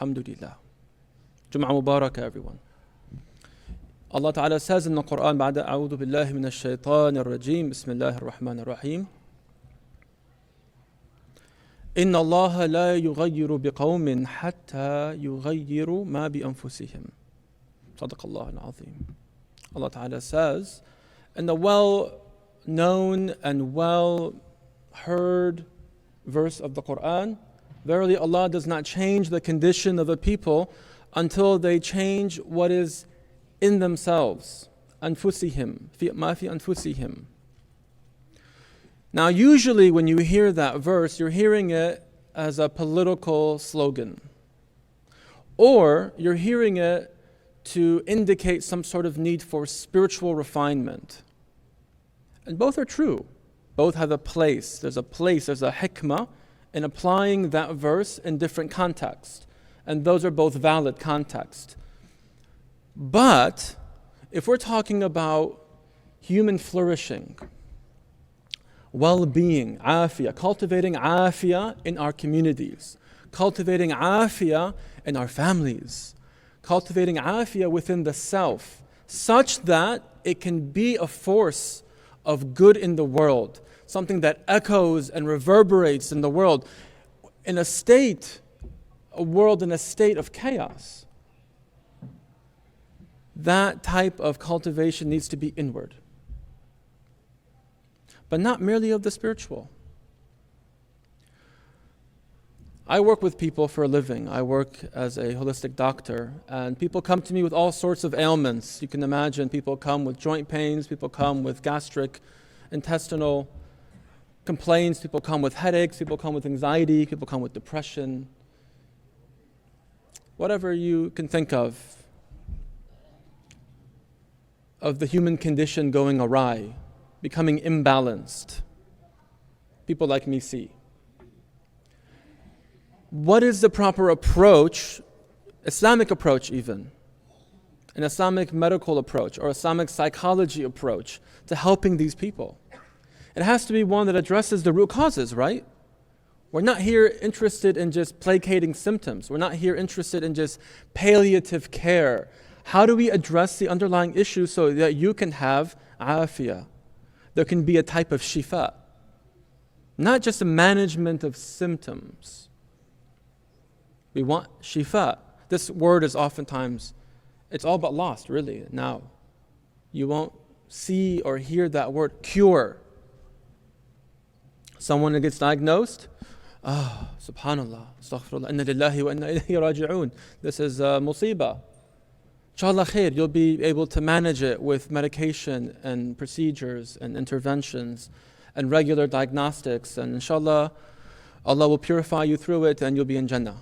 Alhamdulillah. Jum'ah Mubarakah, everyone. Allah Ta'ala says in the Quran, بعد أعوذ بالله من الشيطان الرجيم بسم الله الرحمن الرحيم إن الله لا يغير بقوم حتى يغيروا ما بأنفسهم. صدق الله العظيم. Allah Ta'ala says in the well-known and well-heard verse of the Quran, verily Allah does not change the condition of a people until they change what is in themselves. أنفسهم ما في أنفسهم. Now usually when you hear that verse, you're hearing it as a political slogan, or you're hearing it to indicate some sort of need for spiritual refinement. And both are true. Both have a place. There's a hikmah in applying that verse in different contexts. And those are both valid contexts. But if we're talking about human flourishing, well-being, afiyah, cultivating afiyah in our communities, cultivating afiyah in our families, cultivating afiyah within the self, such that it can be a force of good in the world, something that echoes and reverberates in the world, a world in a state of chaos. That type of cultivation needs to be inward, but not merely of the spiritual. I work with people for a living. I work as a holistic doctor, and people come to me with all sorts of ailments. You can imagine people come with joint pains, people come with gastric, intestinal complaints, people come with headaches, people come with anxiety, people come with depression. Whatever you can think of the human condition going awry, becoming imbalanced, people like me see. What is the proper approach, Islamic approach even, an Islamic medical approach or Islamic psychology approach to helping these people? It has to be one that addresses the root causes, right? We're not here interested in just placating symptoms. We're not here interested in just palliative care. How do we address the underlying issue so that you can have afiyah? There can be a type of shifa, not just a management of symptoms. We want shifa. This word is oftentimes, it's all but lost really now. You won't see or hear that word, cure. Someone that gets diagnosed, subhanallah, astaghfirullah, inna lillahi wa inna ilayhi raji'un. This is musibah. Inshallah khair, you'll be able to manage it with medication and procedures and interventions and regular diagnostics, and inshallah, Allah will purify you through it and you'll be in Jannah.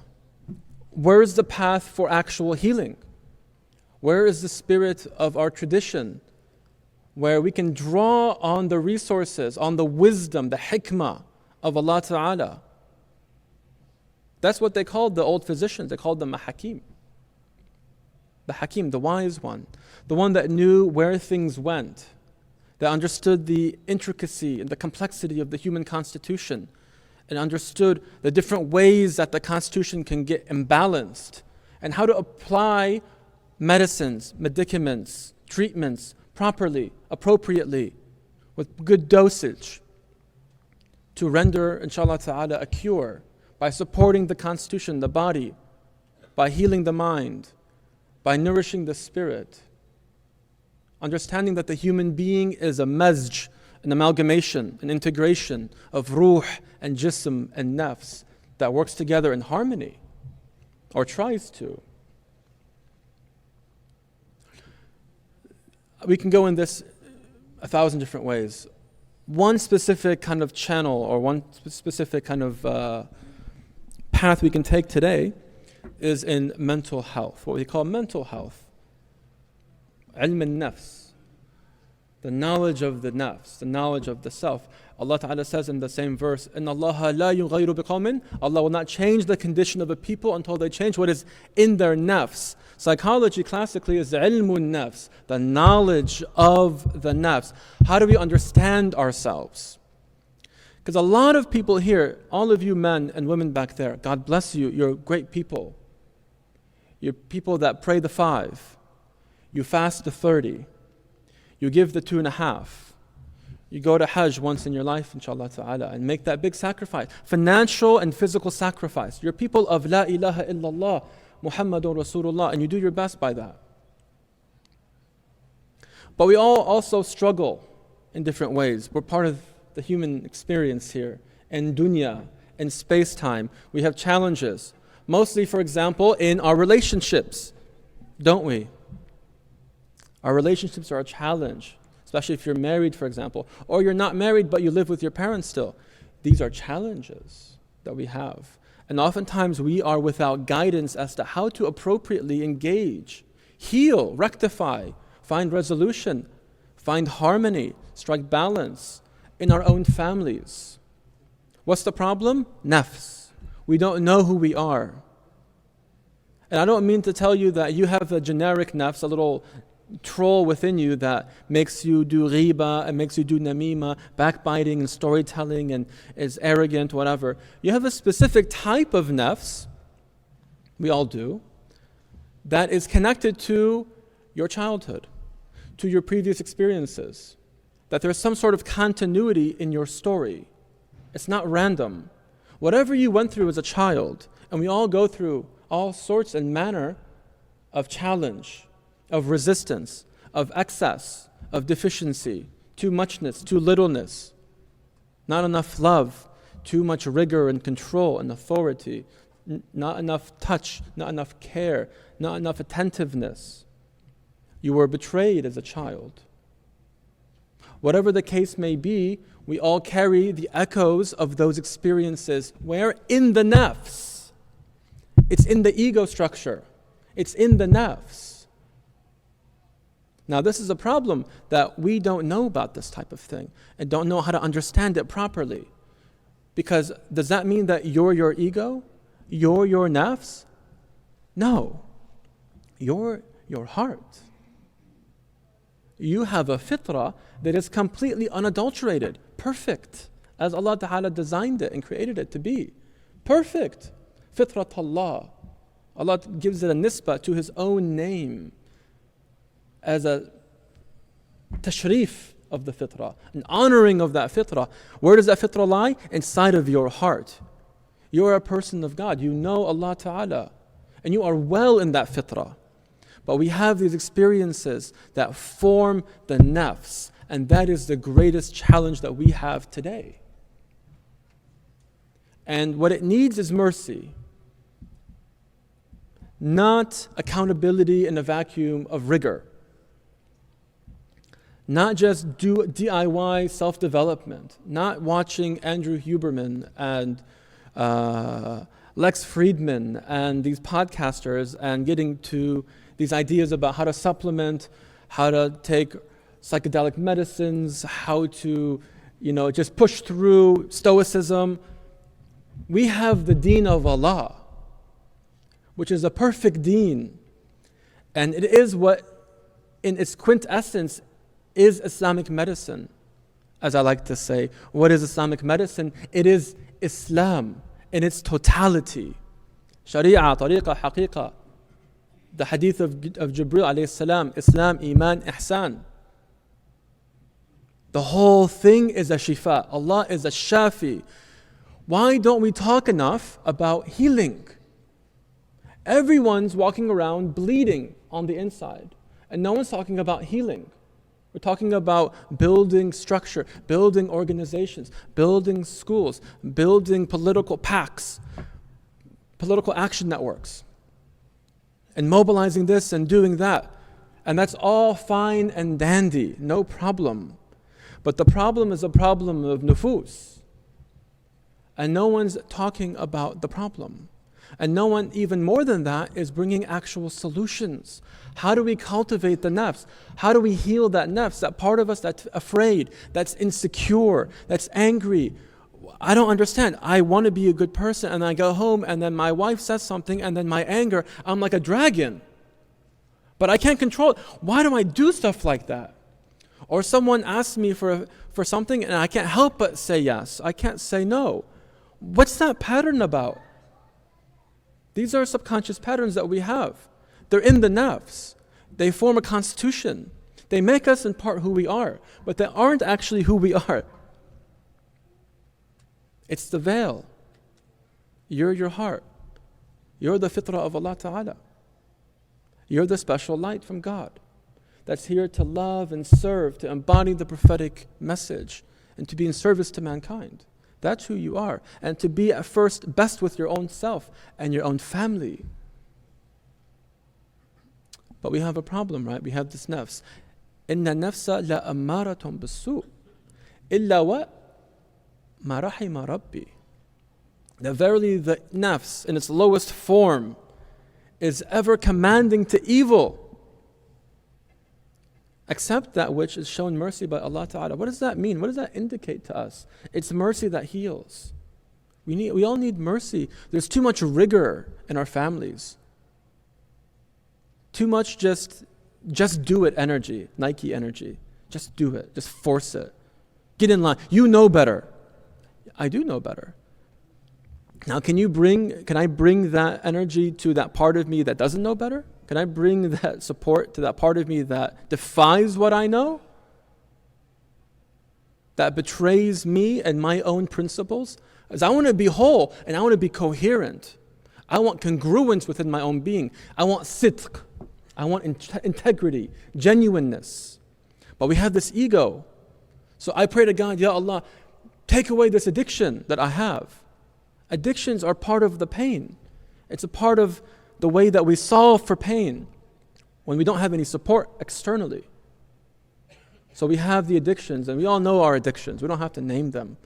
Where is the path for actual healing? Where is the spirit of our tradition where we can draw on the resources, on the wisdom, the hikmah of Allah Ta'ala? That's what they called the old physicians. They called them a hakim. The hakim, the wise one, the one that knew where things went, that understood the intricacy and the complexity of the human constitution, and understood the different ways that the constitution can get imbalanced, and how to apply medicines, medicaments, treatments properly, appropriately, with good dosage, to render, inshallah ta'ala, a cure by supporting the constitution, the body, by healing the mind, by nourishing the spirit, understanding that the human being is a mazj, an amalgamation, an integration of ruh and jism and nafs that works together in harmony, or tries to. We can go in this 1,000 different ways. One specific kind of channel or one specific kind of path we can take today is in mental health, what we call mental health. Ilm al-nafs, the knowledge of the nafs, the knowledge of the self. Allah Ta'ala says in the same verse, إِنَّ اللَّهَ لَا يُغَيِّرُ بِقَوْمٍ, Allah will not change the condition of a people until they change what is in their nafs. Psychology classically is ilm al-nafs, the knowledge of the nafs. How do we understand ourselves? Because a lot of people here, all of you men and women back there, God bless you, you're great people. You're people that pray the 5. You fast the 30. You give the 2.5. You go to Hajj once in your life, inshallah ta'ala, and make that big sacrifice. Financial and physical sacrifice. You're people of La ilaha illallah, Muhammadun Rasulullah, and you do your best by that. But we all also struggle in different ways. We're part of the human experience here. In dunya, in space-time, we have challenges. Mostly, for example, in our relationships, don't we? Our relationships are a challenge, especially if you're married, for example, or you're not married but you live with your parents still. These are challenges that we have. And oftentimes we are without guidance as to how to appropriately engage, heal, rectify, find resolution, find harmony, strike balance in our own families. What's the problem? Nafs. We don't know who we are. And I don't mean to tell you that you have a generic nafs, a little troll within you that makes you do ghiba and makes you do namima, backbiting and storytelling and is arrogant, whatever. You have a specific type of nafs, we all do, that is connected to your childhood, to your previous experiences, that there's some sort of continuity in your story. It's not random. Whatever you went through as a child, and we all go through all sorts and manner of challenge, of resistance, of excess, of deficiency, too muchness, too littleness, not enough love, too much rigor and control and authority, not enough touch, not enough care, not enough attentiveness. You were betrayed as a child. Whatever the case may be, we all carry the echoes of those experiences. Where? In the nafs. It's in the ego structure. It's in the nafs. Now this is a problem that we don't know about this type of thing and don't know how to understand it properly. Because does that mean that you're your ego? You're your nafs? No. You're your heart. You have a fitra that is completely unadulterated, perfect, as Allah Ta'ala designed it and created it to be. Perfect. Fitrat Allah. Allah gives it a nisbah to His own name as a tashrif of the fitra, an honoring of that fitra. Where does that fitra lie? Inside of your heart. You're a person of God. You know Allah Ta'ala. And you are well in that fitra. But we have these experiences that form the nafs, and that is the greatest challenge that we have today. And what it needs is mercy, not accountability in a vacuum of rigor, not just do DIY self-development, not watching Andrew Huberman and Lex Friedman and these podcasters and getting to these ideas about how to supplement, how to take psychedelic medicines, how to, just push through stoicism. We have the deen of Allah, which is a perfect deen. And it is what, in its quintessence, is Islamic medicine. As I like to say, what is Islamic medicine? It is Islam in its totality. Sharia, tariqah, haqiqah. The hadith of Jibril alayhi salam, Islam, Iman, Ihsan. The whole thing is a shifa. Allah is a shafi. Why don't we talk enough about healing? Everyone's walking around bleeding on the inside, and no one's talking about healing. We're talking about building structure, building organizations, building schools, building political pacts, political action networks, and mobilizing this and doing that. And that's all fine and dandy, no problem. But the problem is a problem of nufus. And no one's talking about the problem. And no one, even more than that, is bringing actual solutions. How do we cultivate the nafs? How do we heal that nafs, that part of us that's afraid, that's insecure, that's angry? I don't understand. I want to be a good person, and I go home, and then my wife says something, and then my anger, I'm like a dragon. But I can't control it. Why do I do stuff like that? Or someone asks me for something, and I can't help but say yes. I can't say no. What's that pattern about? These are subconscious patterns that we have. They're in the nafs. They form a constitution. They make us in part who we are, but they aren't actually who we are. It's the veil. You're your heart. You're the fitra of Allah Ta'ala. You're the special light from God that's here to love and serve, to embody the prophetic message, and to be in service to mankind. That's who you are. And to be at first best with your own self and your own family. But we have a problem, right? We have this nafs. إِنَّ النَّفْسَ لَأَمَّارَةٌ بِالسُّوءِ إِلَّا وَمَا رَحِمَ رَبِّي. That verily the nafs in its lowest form is ever commanding to evil, except that which is shown mercy by Allah Ta'ala. What does that mean? What does that indicate to us? It's mercy that heals. We all need mercy. There's too much rigor in our families. Too much just do it energy, Nike energy. Just do it. Just force it. Get in line. You know better. I do know better. Now, can I bring that energy to that part of me that doesn't know better? Can I bring that support to that part of me that defies what I know? That betrays me and my own principles? Because I want to be whole and I want to be coherent. I want congruence within my own being. I want sidq. I want integrity, genuineness. But we have this ego. So I pray to God, Ya Allah, take away this addiction that I have. Addictions are part of the pain. It's a part of the way that we solve for pain when we don't have any support externally. So we have the addictions, and we all know our addictions. We don't have to name them.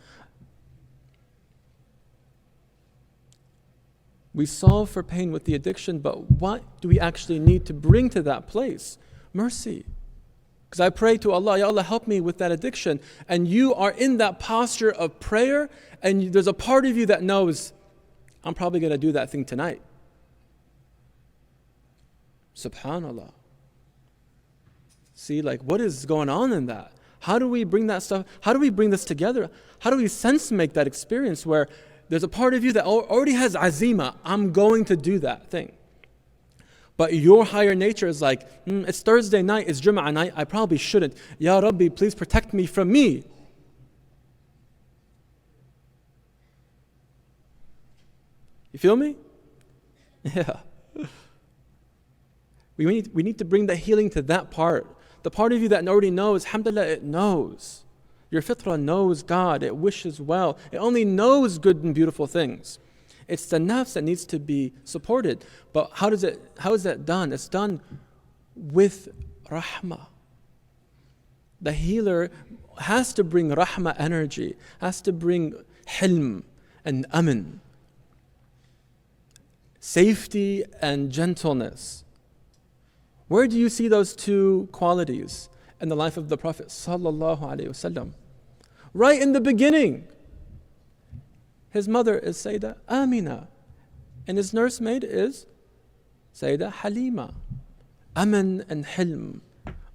We solve for pain with the addiction, but what do we actually need to bring to that place? Mercy. Because I pray to Allah, Ya Allah, help me with that addiction. And you are in that posture of prayer, and there's a part of you that knows, I'm probably going to do that thing tonight. Subhanallah. See, like, what is going on in that? How do we bring that stuff? How do we bring this together? How do we sense make that experience where there's a part of you that already has azima, I'm going to do that thing. But your higher nature is like, it's Thursday night, it's Jum'ah night, I probably shouldn't. Ya Rabbi, please protect me from me. You feel me? Yeah. We need to bring the healing to that part. The part of you that already knows, alhamdulillah, it knows. Your fitra knows God, it wishes well. It only knows good and beautiful things. It's the nafs that needs to be supported. But how is that done? It's done with rahmah. The healer has to bring rahmah energy, has to bring hilm and amin, safety and gentleness. Where do you see those two qualities in the life of the Prophet sallallahu alaihi wasallam? Right in the beginning. His mother is Sayyidah Amina, and his nursemaid is Sayyidah Halima. Aman and Hilm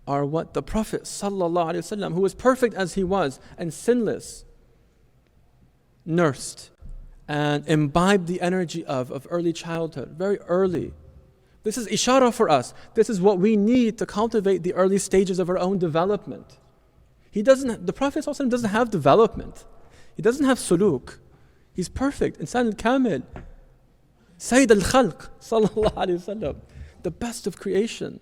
are what the Prophet sallallahu alaihi wasallam, who was perfect as he was and sinless, nursed and imbibed the energy of early childhood, very early. This is ishara for us. This is what we need to cultivate the early stages of our own development. The Prophet ﷺ doesn't have development. He doesn't have suluk. He's perfect. Insan al-kamil. Sayyid al-khalq. Sallallahu alayhi wasallam. The best of creation.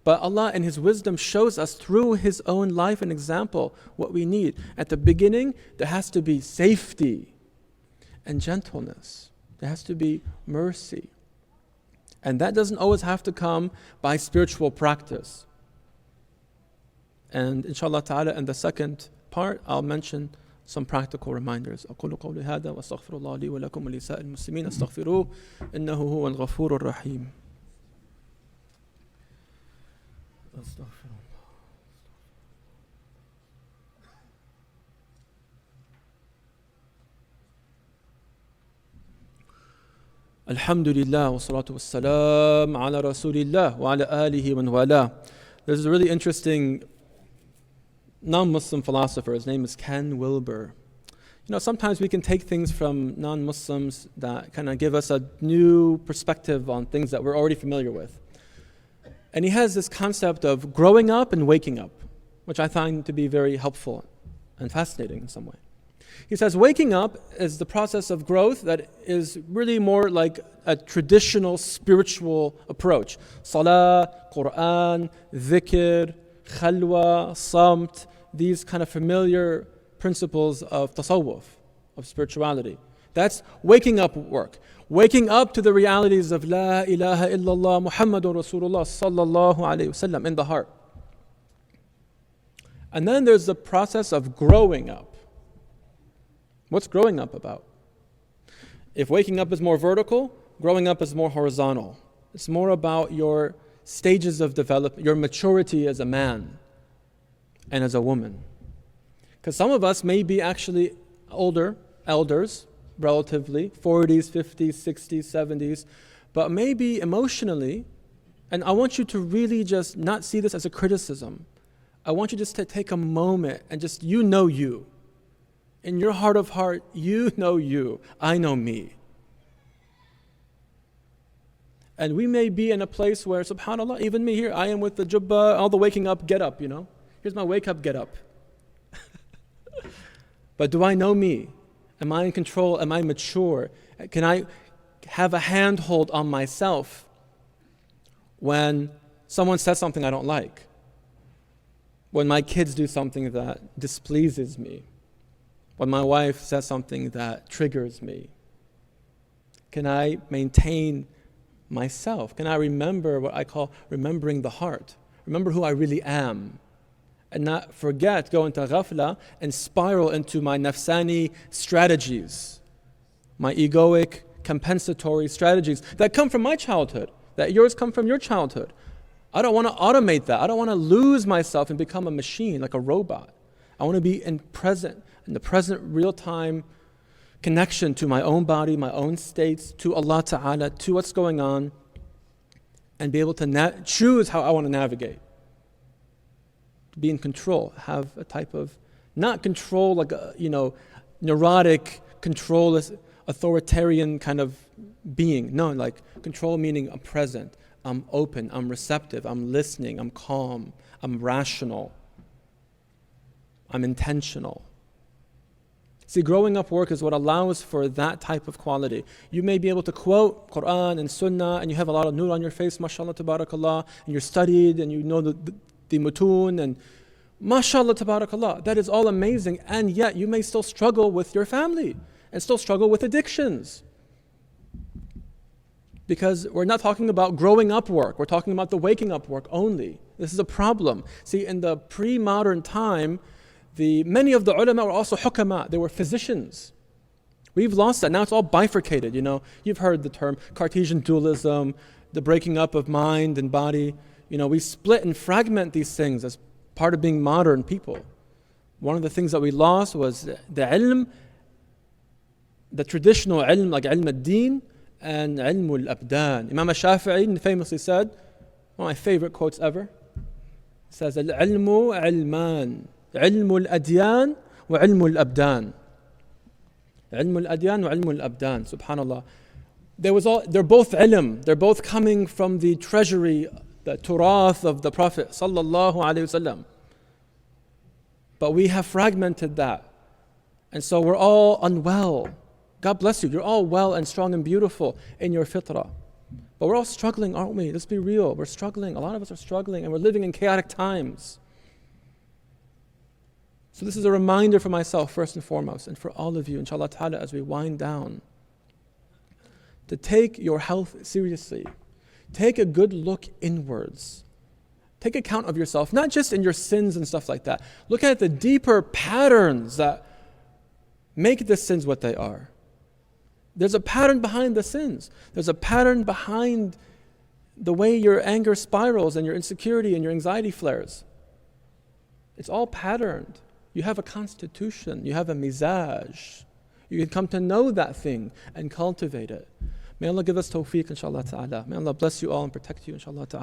But Allah in His wisdom shows us through His own life and example what we need. At the beginning, there has to be safety and gentleness. There has to be mercy. And that doesn't always have to come by spiritual practice. And inshallah ta'ala, in the second part, I'll mention some practical reminders. أقول قولي هذا وأستغفر الله لي ولكم ولسائر المسلمين استغفروه إنه هو الغفور الرحيم. أستغفر الله. Alhamdulillah wa salatu wa salam ala rasulillah wa ala alihi wa wala. There's a really interesting non-Muslim philosopher. His name is Ken Wilber. Sometimes we can take things from non-Muslims that kind of give us a new perspective on things that we're already familiar with. And he has this concept of growing up and waking up, which I find to be very helpful and fascinating in some way. He says waking up is the process of growth that is really more like a traditional spiritual approach. Salah, Quran, dhikr, khalwa, samt, these kind of familiar principles of tasawwuf, of spirituality. That's waking up work. Waking up to the realities of La ilaha illallah Muhammadun Rasulullah sallallahu alayhi wasallam in the heart. And then there's the process of growing up. What's growing up about? If waking up is more vertical, growing up is more horizontal. It's more about your stages of development, your maturity as a man and as a woman. Because some of us may be actually older, elders, relatively, 40s, 50s, 60s, 70s, but maybe emotionally, and I want you to really just not see this as a criticism. I want you just to take a moment and just, you. In your heart of heart, you know you, I know me. And we may be in a place where, subhanAllah, even me here, I am with the jubbah, all the waking up, get up, Here's my wake up, get up. But do I know me? Am I in control? Am I mature? Can I have a handhold on myself when someone says something I don't like? When my kids do something that displeases me? When my wife says something that triggers me? Can I maintain myself? Can I remember what I call remembering the heart? Remember who I really am? And not forget, go into ghafla and spiral into my nafsani strategies, my egoic compensatory strategies that come from my childhood, that yours come from your childhood. I don't want to automate that. I don't want to lose myself and become a machine, like a robot. I want to be in the present real-time connection to my own body, my own states, to Allah Ta'ala, to what's going on, and be able to choose how I want to navigate. Be in control, have a type of, not control like a, neurotic, control, authoritarian kind of being. No, like control meaning I'm present, I'm open, I'm receptive, I'm listening, I'm calm, I'm rational, I'm intentional. See, growing up work is what allows for that type of quality. You may be able to quote Quran and Sunnah and you have a lot of nur on your face, mashallah, tabarakallah, and you're studied and you know the mutun and mashallah, tabarakallah. That is all amazing, and yet you may still struggle with your family and still struggle with addictions. Because we're not talking about growing up work, we're talking about the waking up work only. This is a problem. See, in the pre-modern time, many of the ulama were also hukama, they were physicians. We've lost that. Now it's all bifurcated, You've heard the term Cartesian dualism, the breaking up of mind and body. We split and fragment these things as part of being modern people. One of the things that we lost was the ilm, the traditional ilm, like ilm al-din and ilm al-abdan. Imam al-Shafi'i famously said, one of my favorite quotes ever, says, al-ilmu ilman, ilm al-adyan wa ilm al-abdan. Ilm al-adyan wa ilm al-abdan, subhanallah. They're both ilm, they're both coming from the treasury, the turath of the Prophet sallallahu alaihi wasallam. But we have fragmented that. And so we're all unwell. God bless you. You're all well and strong and beautiful in your fitra. But we're all struggling, aren't we? Let's be real. We're struggling. A lot of us are struggling and we're living in chaotic times. So this is a reminder for myself first and foremost and for all of you, inshallah ta'ala, as we wind down, to take your health seriously. Take a good look inwards. Take account of yourself, not just in your sins and stuff like that. Look at the deeper patterns that make the sins what they are. There's a pattern behind the sins. There's a pattern behind the way your anger spirals and your insecurity and your anxiety flares. It's all patterned. You have a constitution. You have a mizaj. You can come to know that thing and cultivate it. May Allah give us tawfiq, inshallah ta'ala. May Allah bless you all and protect you, inshallah ta'ala.